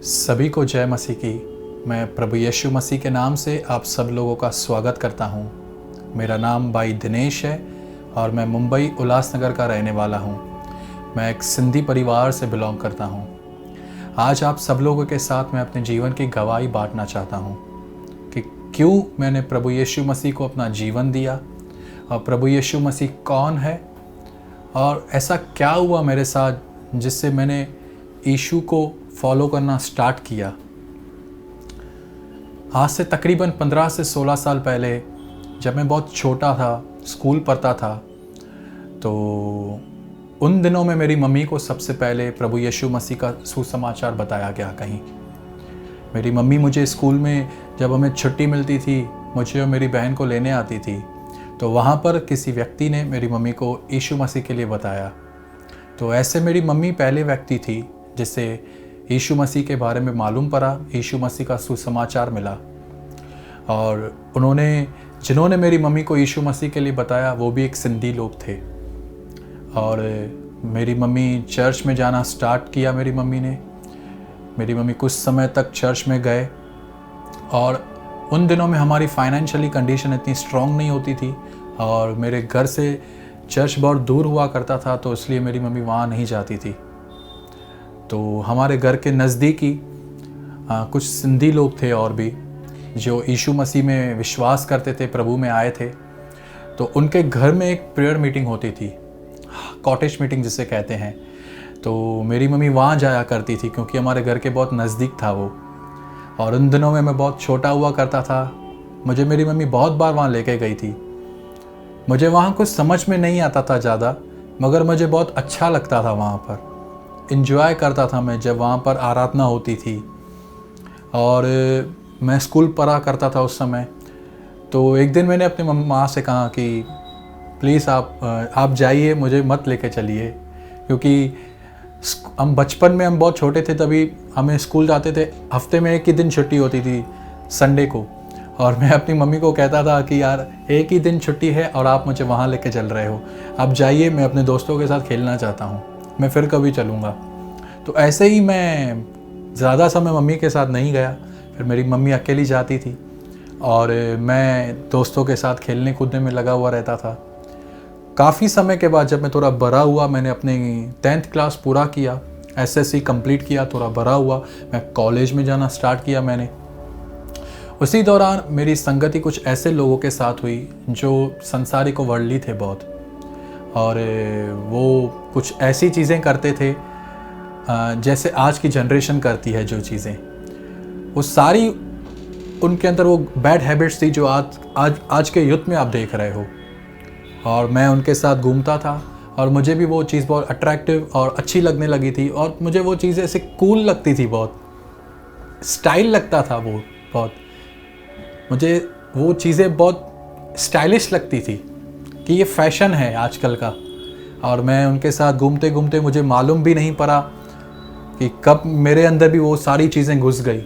सभी को जय मसीह की। मैं प्रभु यीशु मसीह के नाम से आप सब लोगों का स्वागत करता हूँ। मेरा नाम भाई दिनेश है और मैं मुंबई उल्लासनगर का रहने वाला हूँ। मैं एक सिंधी परिवार से बिलोंग करता हूँ। आज आप सब लोगों के साथ मैं अपने जीवन की गवाही बांटना चाहता हूँ कि क्यों मैंने प्रभु यीशु मसीह को अपना जीवन दिया और प्रभु यीशु मसीह कौन है और ऐसा क्या हुआ मेरे साथ जिससे मैंने यीशु को फॉलो करना स्टार्ट किया। आज से तकरीबन 15 से 16 साल पहले जब मैं बहुत छोटा था, स्कूल पढ़ता था, तो उन दिनों में मेरी मम्मी को सबसे पहले प्रभु यीशु मसीह का सुसमाचार बताया गया कहीं। मेरी मम्मी मुझे स्कूल में जब हमें छुट्टी मिलती थी, मुझे और मेरी बहन को लेने आती थी, तो वहाँ पर किसी व्यक्ति ने मेरी मम्मी को यीशु मसीह के लिए बताया। तो ऐसे मेरी मम्मी पहले व्यक्ति थी जिससे यीशु मसीह के बारे में मालूम पड़ा, यीशु मसीह का सुसमाचार मिला। और जिन्होंने मेरी मम्मी को यीशु मसीह के लिए बताया वो भी एक सिंधी लोग थे। और मेरी मम्मी चर्च में जाना स्टार्ट किया। मेरी मम्मी कुछ समय तक चर्च में गए और उन दिनों में हमारी फाइनेंशियली कंडीशन इतनी स्ट्रॉन्ग नहीं होती थी और मेरे घर से चर्च बहुत दूर हुआ करता था, तो इसलिए मेरी मम्मी वहाँ नहीं जाती थी। तो हमारे घर के नज़दीकी कुछ सिंधी लोग थे और भी जो यीशु मसीह में विश्वास करते थे, प्रभु में आए थे। तो उनके घर में एक प्रेयर मीटिंग होती थी, कॉटेज मीटिंग जिसे कहते हैं। तो मेरी मम्मी वहाँ जाया करती थी क्योंकि हमारे घर के बहुत नज़दीक था वो। और उन दिनों में मैं बहुत छोटा हुआ करता था, मुझे मेरी मम्मी बहुत बार वहाँ लेके गई थी। मुझे वहाँ कुछ समझ में नहीं आता था ज़्यादा, मगर मुझे बहुत अच्छा लगता था। वहाँ पर इंजॉय करता था मैं जब वहाँ पर आराधना होती थी। और मैं स्कूल पढ़ा करता था उस समय। तो एक दिन मैंने अपनी माँ से कहा कि प्लीज़ आप जाइए, मुझे मत लेके चलिए, क्योंकि हम बचपन में हम बहुत छोटे थे, तभी हमें स्कूल जाते थे, हफ्ते में एक ही दिन छुट्टी होती थी, संडे को। और मैं अपनी मम्मी को कहता था कि यार एक ही दिन छुट्टी है और आप मुझे वहाँ लेके चल रहे हो, आप जाइए, मैं अपने दोस्तों के साथ खेलना चाहता हूँ, मैं फिर कभी चलूँगा। तो ऐसे ही मैं ज़्यादा समय मम्मी के साथ नहीं गया। फिर मेरी मम्मी अकेली जाती थी और मैं दोस्तों के साथ खेलने कूदने में लगा हुआ रहता था। काफ़ी समय के बाद जब मैं थोड़ा बड़ा हुआ, मैंने अपनी 10th क्लास पूरा किया, SSC कंप्लीट किया, थोड़ा बड़ा हुआ, मैं कॉलेज में जाना स्टार्ट किया मैंने। उसी दौरान मेरी संगति कुछ ऐसे लोगों के साथ हुई जो संसारिक वर्ldly थे बहुत, और वो कुछ ऐसी चीज़ें करते थे जैसे आज की जनरेशन करती है जो चीज़ें, वो सारी उनके अंदर वो बैड हैबिट्स थी जो आज के युग में आप देख रहे हो। और मैं उनके साथ घूमता था और मुझे भी वो चीज़ बहुत अट्रैक्टिव और अच्छी लगने लगी थी, और मुझे वो चीज़ें ऐसे कूल लगती थी, बहुत स्टाइल लगता था वो, बहुत मुझे वो चीज़ें बहुत स्टाइलिश लगती थी कि ये फैशन है आजकल का। और मैं उनके साथ घूमते घूमते मुझे मालूम भी नहीं पड़ा कि कब मेरे अंदर भी वो सारी चीज़ें घुस गई।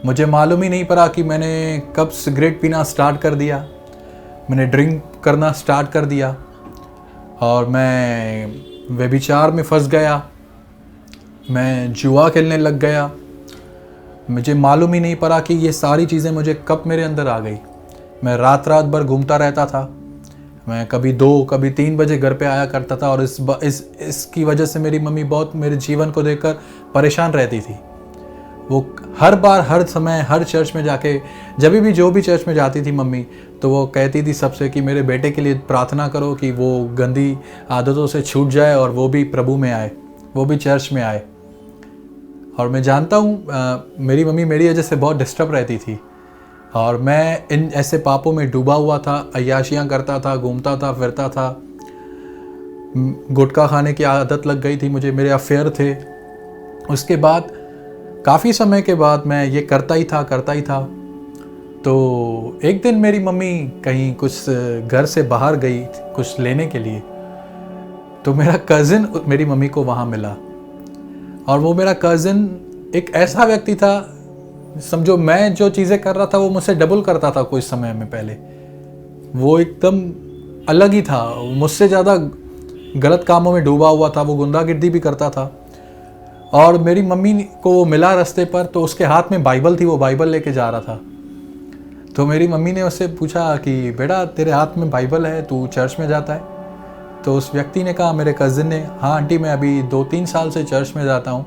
मुझे मालूम ही नहीं पड़ा कि मैंने कब सिगरेट पीना स्टार्ट कर दिया, मैंने ड्रिंक करना स्टार्ट कर दिया और मैं व्यभिचार में फंस गया, मैं जुआ खेलने लग गया। मुझे मालूम ही नहीं पड़ा कि ये सारी चीज़ें मुझे कब मेरे अंदर आ गई। मैं रात भर घूमता रहता था। मैं कभी 2 कभी 3 बजे घर पे आया करता था और इसकी वजह से मेरी मम्मी बहुत मेरे जीवन को देखकर परेशान रहती थी। वो हर बार, हर समय, हर चर्च में जाके, जो भी चर्च में जाती थी मम्मी, तो वो कहती थी सबसे कि मेरे बेटे के लिए प्रार्थना करो कि वो गंदी आदतों से छूट जाए और वो भी प्रभु में आए, वो भी चर्च में आए। और मैं जानता हूँ मेरी मम्मी मेरी वजह से बहुत डिस्टर्ब रहती थी और मैं इन ऐसे पापों में डूबा हुआ था, अय्याशियाँ करता था, घूमता था, फिरता था, गुटखा खाने की आदत लग गई थी मुझे, मेरे अफेयर थे। उसके बाद काफ़ी समय के बाद मैं ये करता ही था। तो एक दिन मेरी मम्मी कहीं कुछ घर से बाहर गई कुछ लेने के लिए, तो मेरा कज़िन मेरी मम्मी को वहाँ मिला। और वो मेरा कज़िन एक ऐसा व्यक्ति था, समझो मैं जो चीज़ें कर रहा था वो मुझसे डबल करता था कुछ समय में पहले। वो एकदम अलग ही था, मुझसे ज़्यादा गलत कामों में डूबा हुआ था, वो गुंडागिर्दी भी करता था। और मेरी मम्मी को वो मिला रास्ते पर, तो उसके हाथ में बाइबल थी, वो बाइबल लेके जा रहा था। तो मेरी मम्मी ने उससे पूछा कि बेटा तेरे हाथ में बाइबल है, तू चर्च में जाता है? तो उस व्यक्ति ने कहा, मेरे कज़िन ने, हाँ आंटी मैं अभी 2-3 साल से चर्च में जाता हूँ,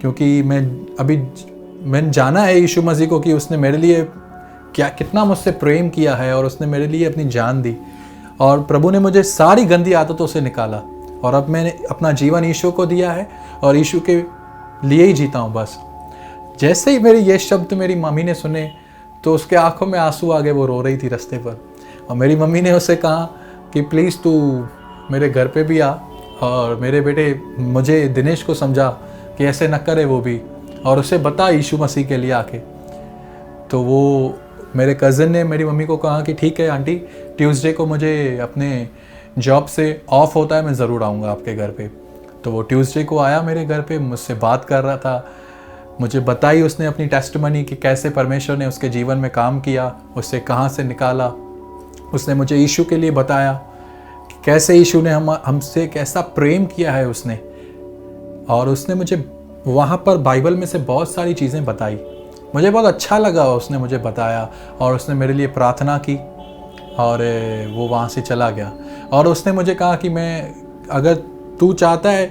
क्योंकि मैंने जाना है यीशु मसीह को कि उसने मेरे लिए कितना मुझसे प्रेम किया है और उसने मेरे लिए अपनी जान दी, और प्रभु ने मुझे सारी गंदी आदतों से निकाला, और अब मैंने अपना जीवन यीशु को दिया है और यीशु के लिए ही जीता हूँ बस। जैसे ही मेरे ये शब्द मेरी मम्मी ने सुने तो उसके आंखों में आंसू आ गए, वो रो रही थी रास्ते पर। और मेरी मम्मी ने उससे कहा कि प्लीज़ तू मेरे घर पे भी आ, और मेरे बेटे मुझे दिनेश को समझा कि ऐसे न करे वो भी, और उसे बता यीशु मसीह के लिए आके। तो वो मेरे कज़न ने मेरी मम्मी को कहा कि ठीक है आंटी, ट्यूसडे को मुझे अपने जॉब से ऑफ होता है, मैं ज़रूर आऊँगा आपके घर पे। तो वो ट्यूसडे को आया मेरे घर पे, मुझसे बात कर रहा था, मुझे बताई उसने अपनी टेस्टिमनी कि कैसे परमेश्वर ने उसके जीवन में काम किया, उससे कहाँ से निकाला। उसने मुझे यीशु के लिए बताया कि कैसे यीशु ने हमसे कैसा प्रेम किया है उसने। और उसने मुझे वहाँ पर बाइबल में से बहुत सारी चीज़ें बताई, मुझे बहुत अच्छा लगा। उसने मुझे बताया और उसने मेरे लिए प्रार्थना की, और वो वहाँ से चला गया। और उसने मुझे कहा कि अगर तू चाहता है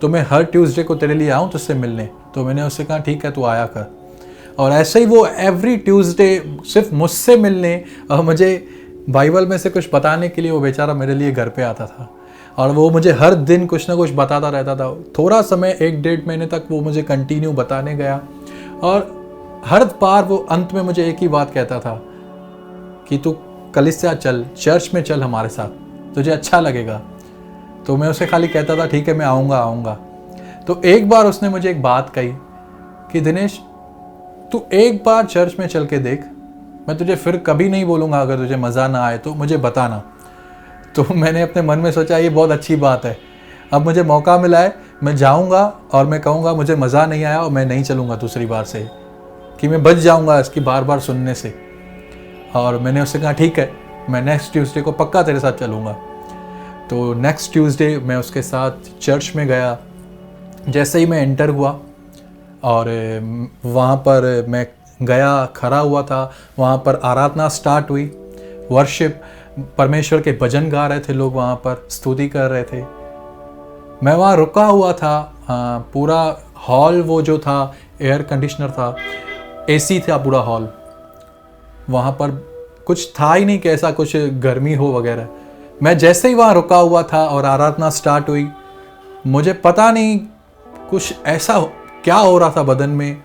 तो मैं हर ट्यूसडे को तेरे लिए आऊँ तुझसे मिलने। तो मैंने उससे कहा ठीक है, तू आया कर। और ऐसे ही वो एवरी ट्यूसडे सिर्फ मुझसे मिलने और मुझे बाइबल में से कुछ बताने के लिए वो बेचारा मेरे लिए घर पे आता था, और वो मुझे हर दिन कुछ ना कुछ बताता रहता था। थोड़ा समय 1-1.5 महीने तक वो मुझे कंटिन्यू बताने गया, और हर बार वो अंत में मुझे एक ही बात कहता था कि तू कलीसिया चल, चर्च में चल हमारे साथ, तुझे अच्छा लगेगा। तो मैं उसे खाली कहता था ठीक है मैं आऊँगा। तो एक बार उसने मुझे एक बात कही कि दिनेश तू एक बार चर्च में चल के देख, मैं तुझे फिर कभी नहीं बोलूँगा, अगर तुझे मज़ा ना आए तो मुझे बताना। तो मैंने अपने मन में सोचा ये बहुत अच्छी बात है, अब मुझे मौका मिला है, मैं जाऊँगा और मैं कहूँगा मुझे मज़ा नहीं आया और मैं नहीं चलूँगा दूसरी बार से, कि मैं बच जाऊँगा इसकी बार बार सुनने से। और मैंने उससे कहा ठीक है, मैं नेक्स्ट ट्यूसडे को पक्का तेरे साथ चलूँगा। तो नेक्स्ट ट्यूसडे मैं उसके साथ चर्च में गया। जैसे ही मैं एंटर हुआ और वहाँ पर मैं गया, खड़ा हुआ था, वहाँ पर आराधना स्टार्ट हुई, वर्शिप, परमेश्वर के भजन गा रहे थे लोग, वहाँ पर स्तुति कर रहे थे। मैं वहाँ रुका हुआ था, पूरा हॉल वो जो था एयर कंडीशनर था, एसी था पूरा हॉल, वहाँ पर कुछ था ही नहीं कि ऐसा कुछ गर्मी हो वगैरह। मैं जैसे ही वहाँ रुका हुआ था और आराधना स्टार्ट हुई, मुझे पता नहीं कुछ ऐसा क्या हो रहा था बदन में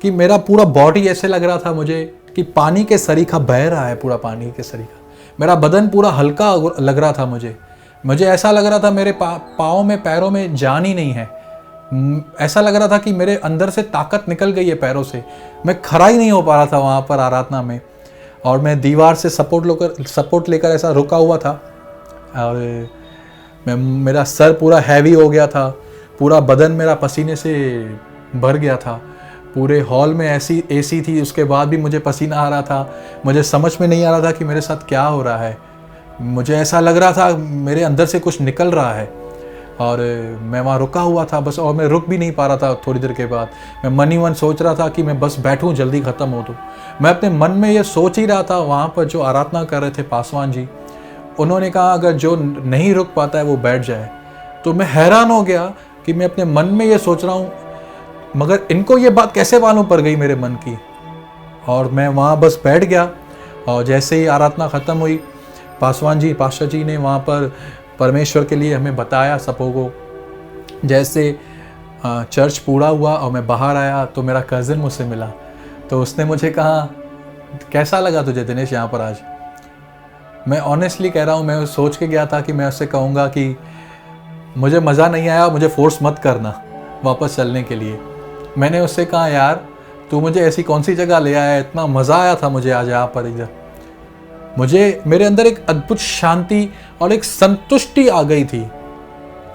कि मेरा पूरा बॉडी ऐसे लग रहा था मुझे कि पानी के सरीखा बह रहा है, पूरा पानी के सरीखा। मेरा बदन पूरा हल्का लग रहा था मुझे ऐसा लग रहा था मेरे पाँव में, पैरों में जान ही नहीं है। ऐसा लग रहा था कि मेरे अंदर से ताकत निकल गई है पैरों से, मैं खड़ा ही नहीं हो पा रहा था वहाँ पर आराधना में। और मैं दीवार से सपोर्ट लेकर ऐसा रुका हुआ था, और मेरा सर पूरा हैवी हो गया था, पूरा बदन मेरा पसीने से भर गया था। पूरे हॉल में ऐसी एसी थी, उसके बाद भी मुझे पसीना आ रहा था। मुझे समझ में नहीं आ रहा था कि मेरे साथ क्या हो रहा है। मुझे ऐसा लग रहा था मेरे अंदर से कुछ निकल रहा है, और मैं वहाँ रुका हुआ था बस, और मैं रुक भी नहीं पा रहा था। थोड़ी देर के बाद मैं मन ही मन सोच रहा था कि मैं बस बैठूं, जल्दी ख़त्म हो तो। मैं अपने मन में ये सोच ही रहा था। वहाँ पर जो आराधना कर रहे थे पासवान जी, उन्होंने कहा अगर जो नहीं रुक पाता है वो बैठ जाए। तो मैं हैरान हो गया कि मैं अपने मन में ये सोच रहा हूँ, मगर इनको ये बात कैसे मालूम पड़ गई मेरे मन की। और मैं वहाँ बस बैठ गया, और जैसे ही आराधना ख़त्म हुई, पास्टर जी ने वहाँ पर परमेश्वर के लिए हमें बताया सबों को। जैसे चर्च पूरा हुआ और मैं बाहर आया तो मेरा कज़न मुझसे मिला। तो उसने मुझे कहा कैसा लगा तुझे दिनेश यहाँ पर आज। मैं ऑनेस्टली कह रहा हूँ, मैं सोच के गया था कि मैं उससे कहूँगा कि मुझे मज़ा नहीं आया, मुझे फोर्स मत करना वापस चलने के लिए। मैंने उससे कहा यार तू मुझे ऐसी कौन सी जगह ले आया, इतना मज़ा आया था मुझे आज यहाँ पर। इधर मुझे मेरे अंदर एक अद्भुत शांति और एक संतुष्टि आ गई थी।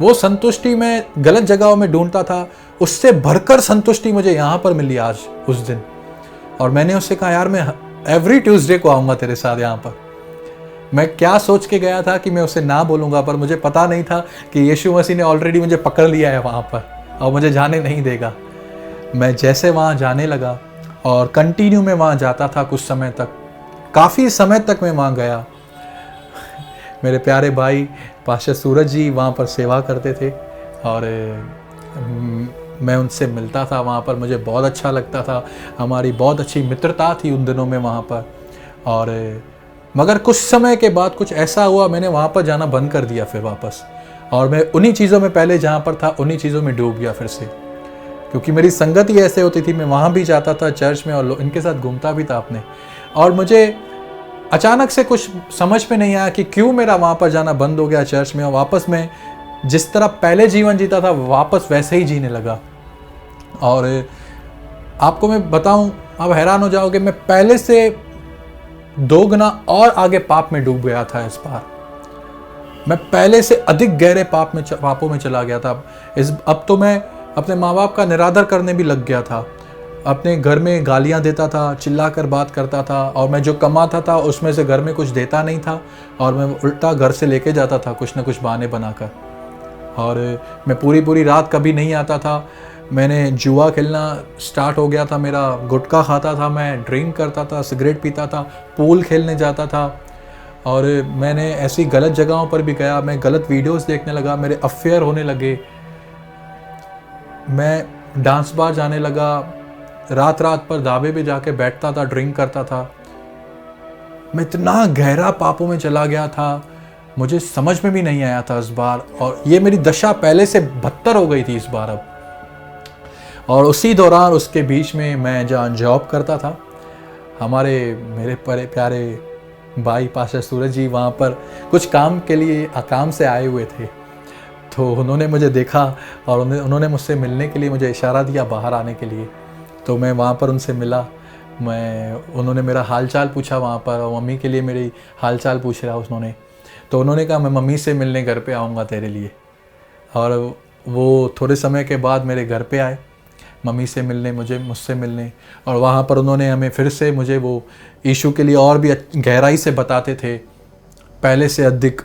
वो संतुष्टि मैं गलत जगहों में ढूंढता था, उससे भरकर संतुष्टि मुझे यहाँ पर मिली आज उस दिन। और मैंने उससे कहा यार मैं एवरी ट्यूसडे को आऊँगा तेरे साथ यहाँ पर। मैं क्या सोच के गया था कि मैं उसे ना बोलूँगा, पर मुझे पता नहीं था कि यीशु मसीह ने ऑलरेडी मुझे पकड़ लिया है वहाँ पर। और मुझे जाने नहीं देगा। मैं जैसे वहाँ जाने लगा और कंटिन्यू मैं वहाँ जाता था कुछ समय तक, काफ़ी समय तक मैं वहाँ गया। मेरे प्यारे भाई पास्टर सूरज जी वहाँ पर सेवा करते थे और मैं उनसे मिलता था वहाँ पर, मुझे बहुत अच्छा लगता था। हमारी बहुत अच्छी मित्रता थी उन दिनों में वहाँ पर। और मगर कुछ समय के बाद कुछ ऐसा हुआ, मैंने वहाँ पर जाना बंद कर दिया फिर वापस, और मैं उन्हीं चीज़ों में पहले जहाँ पर था उन्हीं चीज़ों में डूब गया फिर से, क्योंकि मेरी संगत ही ऐसे होती थी। मैं वहाँ भी जाता था चर्च में और इनके साथ घूमता भी था अपने, और मुझे अचानक से कुछ समझ में नहीं आया कि क्यों मेरा वहाँ पर जाना बंद हो गया चर्च में, और वापस मैं जिस तरह पहले जीवन जीता था वापस वैसे ही जीने लगा। और आपको मैं बताऊं, आप हैरान हो जाओगे, मैं पहले से 2 गुना और आगे पाप में डूब गया था। इस बार मैं पहले से अधिक गहरे पापों में चला गया था। अब तो मैं अपने माँ बाप का निरादर करने भी लग गया था। अपने घर में गालियाँ देता था, चिल्लाकर बात करता था, और मैं जो कमाता था उसमें से घर में कुछ देता नहीं था, और मैं उल्टा घर से लेके जाता था कुछ ना कुछ बहाने बनाकर। और मैं पूरी रात कभी नहीं आता था। मैंने जुआ खेलना स्टार्ट हो गया था मेरा, गुटखा खाता था मैं, ड्रिंक करता था, सिगरेट पीता था, पूल खेलने जाता था, और मैंने ऐसी गलत जगहों पर भी गया। मैं गलत वीडियोस देखने लगा, मेरे अफेयर होने लगे, मैं डांस बार जाने लगा, रात पर ढाबे पे जाके बैठता था, ड्रिंक करता था। मैं इतना गहरा पापों में चला गया था, मुझे समझ में भी नहीं आया था इस बार, और ये मेरी दशा पहले से बदतर हो गई थी इस बार अब। और उसी दौरान उसके बीच में मैं जहाँ जॉब करता था, मेरे प्यारे भाई पास्टर सूरज जी वहाँ पर कुछ काम के लिए काम से आए हुए थे। तो उन्होंने मुझे देखा और उन्होंने मुझसे मिलने के लिए मुझे इशारा दिया बाहर आने के लिए। तो मैं वहाँ पर उनसे मिला। उन्होंने मेरा हालचाल पूछा वहाँ पर, और मम्मी के लिए मेरी हालचाल पूछ रहा उन्होंने। तो उन्होंने कहा मैं मम्मी से मिलने घर पे आऊँगा तेरे लिए। और वो थोड़े समय के बाद मेरे घर पे आए मम्मी से मिलने, मुझसे मिलने। और वहाँ पर उन्होंने हमें फिर से मुझे वो यीशु के लिए और भी गहराई से बताते थे, पहले से अधिक।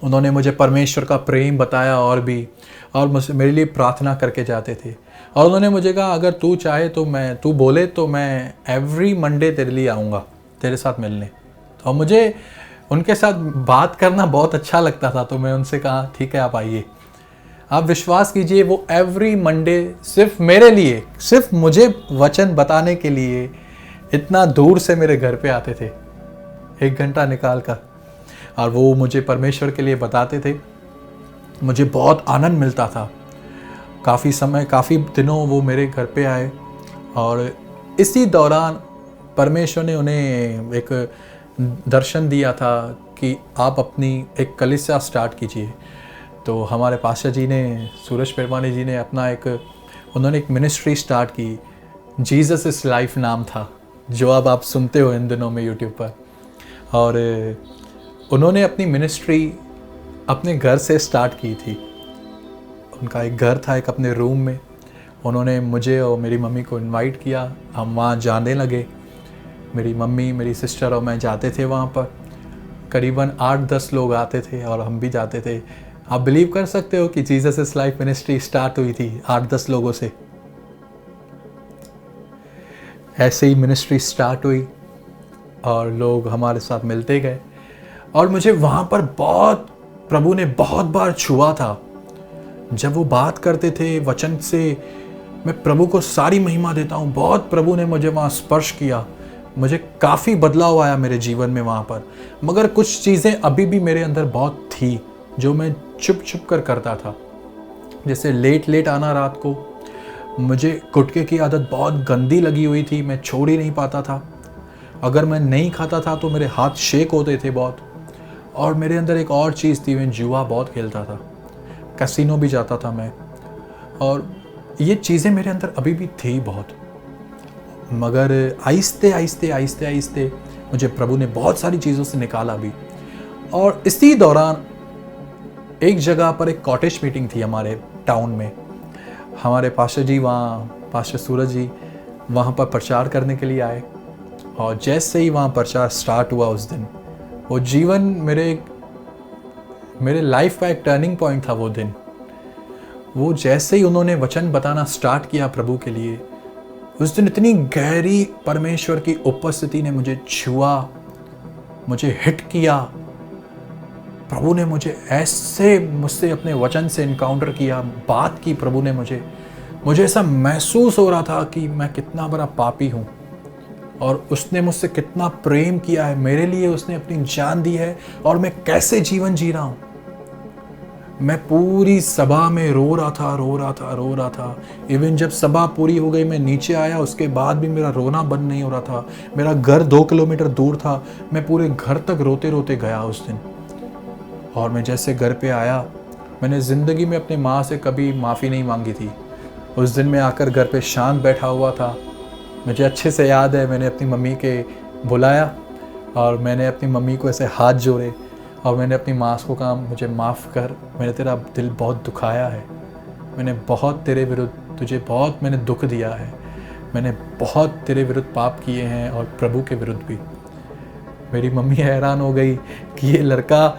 उन्होंने मुझे परमेश्वर का प्रेम बताया और मेरे लिए प्रार्थना करके जाते थे। और उन्होंने मुझे कहा अगर तू चाहे तो तू बोले तो मैं एवरी मंडे तेरे लिए आऊँगा तेरे साथ मिलने। तो मुझे उनके साथ बात करना बहुत अच्छा लगता था, तो मैं उनसे कहा ठीक है आप आइए। आप विश्वास कीजिए वो एवरी मंडे सिर्फ मेरे लिए, सिर्फ मुझे वचन बताने के लिए इतना दूर से मेरे घर पे आते थे 1 घंटा निकाल कर, और वो मुझे परमेश्वर के लिए बताते थे। मुझे बहुत आनंद मिलता था। काफ़ी दिनों वो मेरे घर पे आए, और इसी दौरान परमेश्वर ने उन्हें एक दर्शन दिया था कि आप अपनी एक कलीसिया स्टार्ट कीजिए। तो हमारे पास्टर जी ने, सूरज पेरवानी जी ने उन्होंने एक मिनिस्ट्री स्टार्ट की, जीसस इज़ लाइफ नाम था, जो अब आप सुनते हो इन दिनों में यूट्यूब पर। और उन्होंने अपनी मिनिस्ट्री अपने घर से स्टार्ट की थी। उनका एक घर था, एक अपने रूम में। उन्होंने मुझे और मेरी मम्मी को इनवाइट किया, हम वहाँ जाने लगे। मेरी मम्मी, मेरी सिस्टर और मैं जाते थे वहाँ पर। करीबन 8-10 लोग आते थे और हम भी जाते थे। आप बिलीव कर सकते हो कि Jesus is life ministry start हुई थी 8-10 लोगों से। ऐसे ही मिनिस्ट्री स्टार्ट हुई और लोग हमारे साथ मिलते गए, और मुझे वहाँ पर प्रभु ने बहुत बार छुआ था। जब वो बात करते थे वचन से, मैं प्रभु को सारी महिमा देता हूँ, बहुत प्रभु ने मुझे वहाँ स्पर्श किया। मुझे काफ़ी बदलाव आया मेरे जीवन में वहाँ पर। मगर कुछ चीज़ें अभी भी मेरे अंदर बहुत थी जो मैं छुप कर करता था। जैसे लेट आना रात को। मुझे गुटखे की आदत बहुत गंदी लगी हुई थी, मैं छोड़ ही नहीं पाता था। अगर मैं नहीं खाता था तो मेरे हाथ शेक होते थे बहुत। और मेरे अंदर एक और चीज़ थी, मैं जुआ बहुत खेलता था, कैसीनो भी जाता था मैं, और ये चीज़ें मेरे अंदर अभी भी थी बहुत। मगर आहिस्ते मुझे प्रभु ने बहुत सारी चीज़ों से निकाला भी। और इसी दौरान एक जगह पर एक कॉटेज मीटिंग थी हमारे टाउन में। हमारे पास्टर जी वहाँ, पास्टर सूरज जी वहाँ पर प्रचार करने के लिए आए, और जैसे ही वहाँ प्रचार स्टार्ट हुआ उस दिन, वो जीवन मेरे लाइफ का एक टर्निंग पॉइंट था वो दिन। वो जैसे ही उन्होंने वचन बताना स्टार्ट किया प्रभु के लिए, उस दिन इतनी गहरी परमेश्वर की उपस्थिति ने मुझे छुआ, मुझे हिट किया। प्रभु ने मुझे ऐसे मुझसे अपने वचन से इनकाउंटर किया, बात की प्रभु ने मुझे ऐसा महसूस हो रहा था कि मैं कितना बड़ा पापी हूँ और उसने मुझसे कितना प्रेम किया है, मेरे लिए उसने अपनी जान दी है और मैं कैसे जीवन जी रहा हूँ। मैं पूरी सभा में रो रहा था। इवन जब सभा पूरी हो गई, मैं नीचे आया, उसके बाद भी मेरा रोना बंद नहीं हो रहा था। मेरा घर 2 किलोमीटर दूर था, मैं पूरे घर तक रोते रोते गया उस दिन। और मैं जैसे घर पे आया, मैंने ज़िंदगी में अपनी माँ से कभी माफ़ी नहीं मांगी थी। उस दिन मैं आकर घर पे शांत बैठा हुआ था। मुझे अच्छे से याद है, मैंने अपनी मम्मी के बुलाया और मैंने अपनी मम्मी को ऐसे हाथ जोड़े और मैंने अपनी माँ को कहा, मुझे माफ़ कर, मैंने तेरा दिल बहुत दुखाया है, मैंने बहुत तेरे विरुद्ध, तुझे बहुत मैंने दुख दिया है, मैंने बहुत तेरे विरुद्ध पाप किए हैं और प्रभु के विरुद्ध भी। मेरी मम्मी हैरान हो गई कि ये लड़का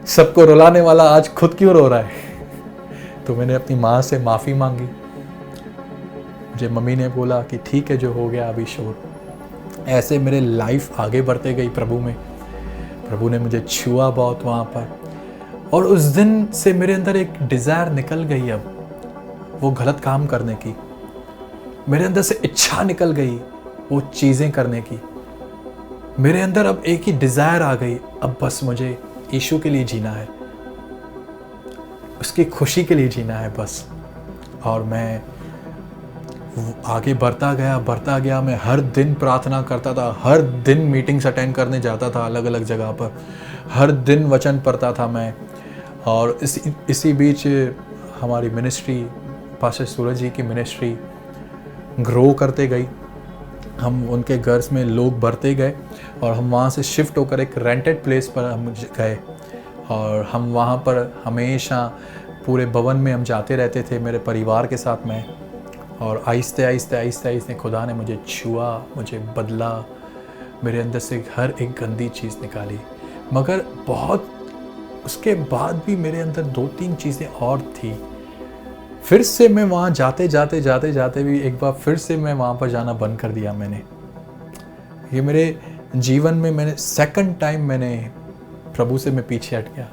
सबको रुलाने वाला आज खुद क्यों रो रहा है। तो मैंने अपनी माँ से माफ़ी मांगी। मुझे मम्मी ने बोला कि ठीक है, जो हो गया अभी छोड़। ऐसे मेरे लाइफ आगे बढ़ते गई प्रभु में। प्रभु ने मुझे छुआ बहुत वहाँ पर, और उस दिन से मेरे अंदर एक डिज़ायर निकल गई अब वो गलत काम करने की। मेरे अंदर से इच्छा निकल गई वो चीज़ें करने की। मेरे अंदर अब एक ही डिज़ायर आ गई, अब बस मुझे यीशु के लिए जीना है, उसकी खुशी के लिए जीना है बस। और मैं आगे बढ़ता गया। मैं हर दिन प्रार्थना करता था, हर दिन मीटिंग्स अटेंड करने जाता था अलग अलग जगह पर, हर दिन वचन पढ़ता था मैं। और इसी बीच हमारी मिनिस्ट्री, पास्टर सूरज जी की मिनिस्ट्री ग्रो करते गई। हम उनके घर में लोग बढ़ते गए और हम वहाँ से शिफ्ट होकर एक रेंटेड प्लेस पर हम गए और हम वहाँ पर हमेशा पूरे भवन में हम जाते रहते थे मेरे परिवार के साथ में। और आहिस्ते आहिस्ते खुदा ने मुझे छुआ, मुझे बदला, मेरे अंदर से हर एक गंदी चीज़ निकाली। मगर बहुत उसके बाद भी मेरे अंदर 2-3 चीज़ें और थी। फिर से मैं वहाँ जाते भी एक बार फिर से मैं वहाँ पर जाना बंद कर दिया मैंने। ये मेरे जीवन में मैंने सेकंड टाइम मैंने प्रभु से मैं पीछे हट गया।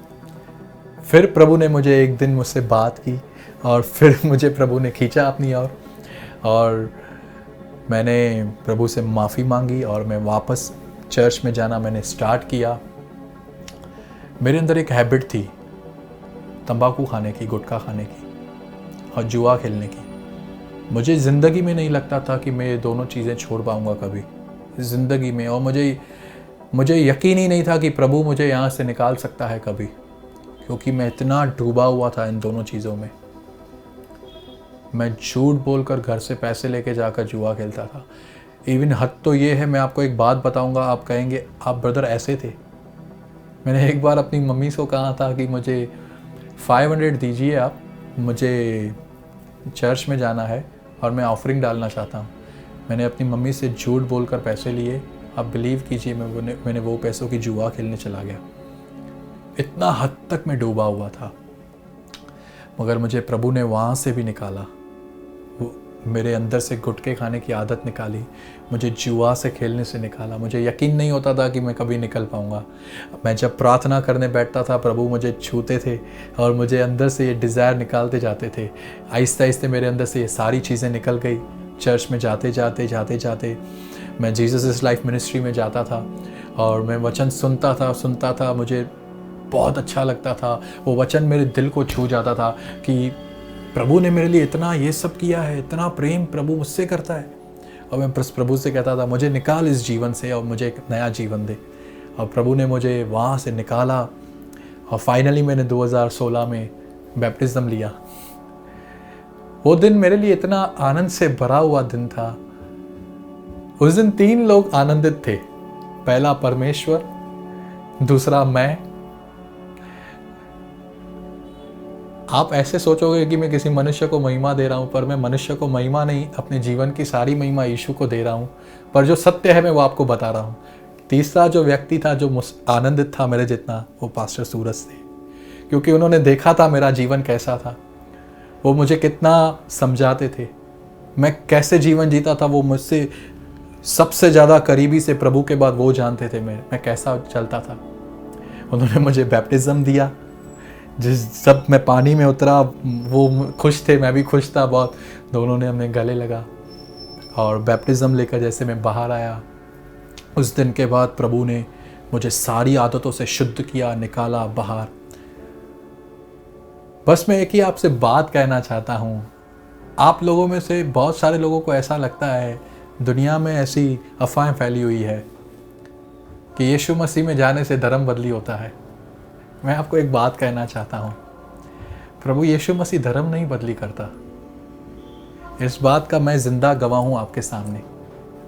फिर प्रभु ने मुझे एक दिन मुझसे बात की और फिर मुझे प्रभु ने खींचा अपनी ओर और मैंने प्रभु से माफ़ी मांगी और मैं वापस चर्च में जाना मैंने स्टार्ट किया। मेरे अंदर एक हैबिट थी तंबाकू खाने की, गुटखा खाने की और जुआ खेलने की। मुझे ज़िंदगी में नहीं लगता था कि मैं ये दोनों चीज़ें छोड़ पाऊँगा कभी ज़िंदगी में, और मुझे यकीन ही नहीं था कि प्रभु मुझे यहाँ से निकाल सकता है कभी, क्योंकि मैं इतना डूबा हुआ था इन दोनों चीज़ों में। मैं झूठ बोलकर घर से पैसे लेके जाकर जुआ खेलता था। इवन हद तो ये है, मैं आपको एक बात बताऊंगा, आप कहेंगे आप ब्रदर ऐसे थे। मैंने एक बार अपनी मम्मी से कहा था कि मुझे 500 दीजिए आप, मुझे चर्च में जाना है और मैं ऑफरिंग डालना चाहता हूँ। मैंने अपनी मम्मी से झूठ बोलकर पैसे लिए। आप बिलीव कीजिए, मैंने वो पैसों की जुआ खेलने चला गया। इतना हद तक मैं डूबा हुआ था। मगर मुझे प्रभु ने वहाँ से भी निकाला। मेरे अंदर से गुटखे खाने की आदत निकाली, मुझे जुआ से खेलने से निकाला। मुझे यकीन नहीं होता था कि मैं कभी निकल पाऊँगा। मैं जब प्रार्थना करने बैठता था, प्रभु मुझे छूते थे और मुझे अंदर से ये डिज़ायर निकालते जाते थे। आहिस्ते आहिस्ते मेरे अंदर से ये सारी चीज़ें निकल गई। चर्च में जाते जाते मैं जीसस इज़ लाइफ मिनिस्ट्री में जाता था और मैं वचन सुनता था। मुझे बहुत अच्छा लगता था। वो वचन मेरे दिल को छू जाता था कि प्रभु ने मेरे लिए इतना ये सब किया है, इतना प्रेम प्रभु मुझसे करता है। और मैं प्रभु से कहता था, मुझे निकाल इस जीवन से और मुझे एक नया जीवन दे। और प्रभु ने मुझे वहाँ से निकाला और फाइनली मैंने 2016 में बैप्टिज़्म लिया। वो दिन मेरे लिए इतना आनंद से भरा हुआ दिन था। उस दिन 3 लोग आनंदित थे। पहला परमेश्वर, दूसरा मैं। आप ऐसे सोचोगे कि मैं किसी मनुष्य को महिमा दे रहा हूँ, पर मैं मनुष्य को महिमा नहीं, अपने जीवन की सारी महिमा यीशु को दे रहा हूँ। पर जो सत्य है मैं वो आपको बता रहा हूँ। तीसरा जो व्यक्ति था जो आनंदित था मेरे जितना, वो पास्टर सूरज थे, क्योंकि उन्होंने देखा था मेरा जीवन कैसा था। वो मुझे कितना समझाते थे, मैं कैसे जीवन जीता था। वो मुझसे सबसे ज़्यादा करीबी से प्रभु के बाद वो जानते थे मैं कैसा चलता था। उन्होंने मुझे बैप्टिज़्म दिया, जब मैं पानी में उतरा वो खुश थे, मैं भी खुश था बहुत। दोनों ने हमें गले लगा और बैप्टिज़्म लेकर जैसे मैं बाहर आया, उस दिन के बाद प्रभु ने मुझे सारी आदतों से शुद्ध किया, निकाला बाहर। बस मैं एक ही आपसे बात कहना चाहता हूँ। आप लोगों में से बहुत सारे लोगों को ऐसा लगता है, दुनिया में ऐसी अफवाहें फैली हुई है कि यीशु मसीह में जाने से धर्म बदली होता है। मैं आपको एक बात कहना चाहता हूँ, प्रभु यीशु मसीह धर्म नहीं बदली करता। इस बात का मैं जिंदा गवाह हूँ आपके सामने।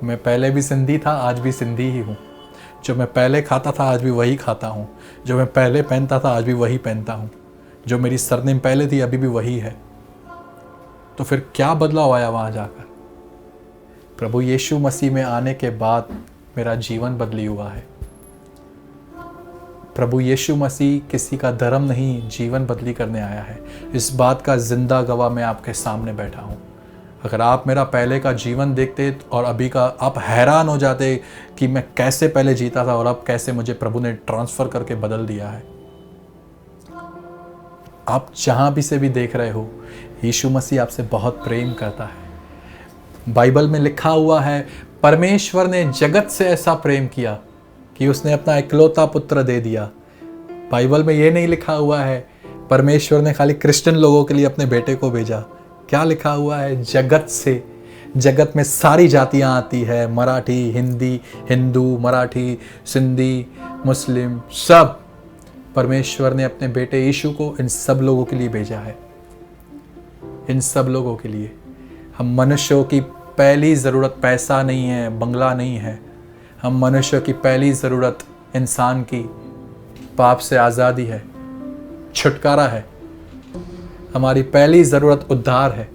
मैं पहले भी सिंधी था, आज भी सिंधी ही हूँ। जो मैं पहले खाता था आज भी वही खाता हूँ। जो मैं पहले पहनता था आज भी वही पहनता हूँ। जो मेरी सरनेम पहले थी अभी भी वही है। तो फिर क्या बदलाव आया वहाँ जाकर? प्रभु यीशु मसीह में आने के बाद मेरा जीवन बदली हुआ है। प्रभु यीशु मसीह किसी का धर्म नहीं, जीवन बदली करने आया है। इस बात का जिंदा गवाह मैं आपके सामने बैठा हूँ। अगर आप मेरा पहले का जीवन देखते और अभी का, आप हैरान हो जाते कि मैं कैसे पहले जीता था और अब कैसे मुझे प्रभु ने ट्रांसफ़र करके बदल दिया है। आप जहाँ भी से भी देख रहे हो, यीशु मसीह आपसे बहुत प्रेम करता है। बाइबल में लिखा हुआ है, परमेश्वर ने जगत से ऐसा प्रेम किया कि उसने अपना इकलौता पुत्र दे दिया। बाइबल में ये नहीं लिखा हुआ है परमेश्वर ने खाली क्रिश्चियन लोगों के लिए अपने बेटे को भेजा। क्या लिखा हुआ है? जगत से। जगत में सारी जातियां आती है, मराठी, हिंदी, हिंदू, मराठी, सिंधी, मुस्लिम, सब। परमेश्वर ने अपने बेटे यीशु को इन सब लोगों के लिए भेजा है, इन सब लोगों के लिए। हम मनुष्यों की पहली ज़रूरत पैसा नहीं है, बंगला नहीं है। हम मनुष्य की पहली ज़रूरत इंसान की पाप से आज़ादी है, छुटकारा है। हमारी पहली ज़रूरत उद्धार है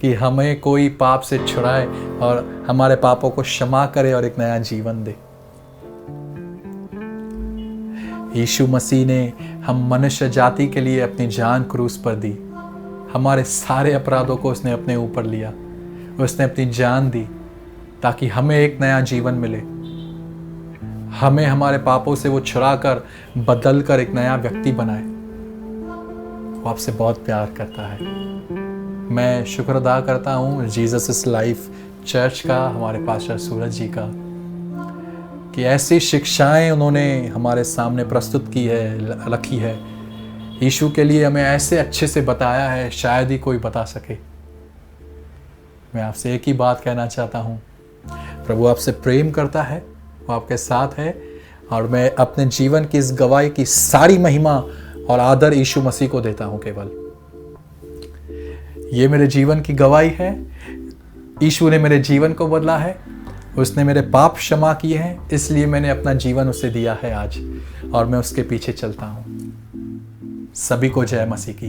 कि हमें कोई पाप से छुड़ाए और हमारे पापों को क्षमा करे और एक नया जीवन दे। यीशु मसीह ने हम मनुष्य जाति के लिए अपनी जान क्रूस पर दी। हमारे सारे अपराधों को उसने अपने ऊपर लिया। उसने अपनी जान दी ताकि हमें एक नया जीवन मिले। हमें हमारे पापों से वो छुड़ा कर, बदल कर एक नया व्यक्ति बनाए। वो आपसे बहुत प्यार करता है। मैं शुक्र अदा करता हूँ जीसस इज लाइफ चर्च का, हमारे पास्टर सूरज जी का, कि ऐसी शिक्षाएं उन्होंने हमारे सामने प्रस्तुत की है, रखी है। यीशु के लिए हमें ऐसे अच्छे से बताया है, शायद ही कोई बता सके। मैं आपसे एक ही बात कहना चाहता हूँ, प्रभु आपसे प्रेम करता है, वो आपके साथ है। और मैं अपने जीवन की इस गवाही की सारी महिमा और आदर यीशु मसीह को देता हूँ केवल। ये मेरे जीवन की गवाही है। यीशु ने मेरे जीवन को बदला है, उसने मेरे पाप क्षमा किए हैं, इसलिए मैंने अपना जीवन उसे दिया है आज, और मैं उसके पीछे चलता हूँ। सभी को जय मसीह की।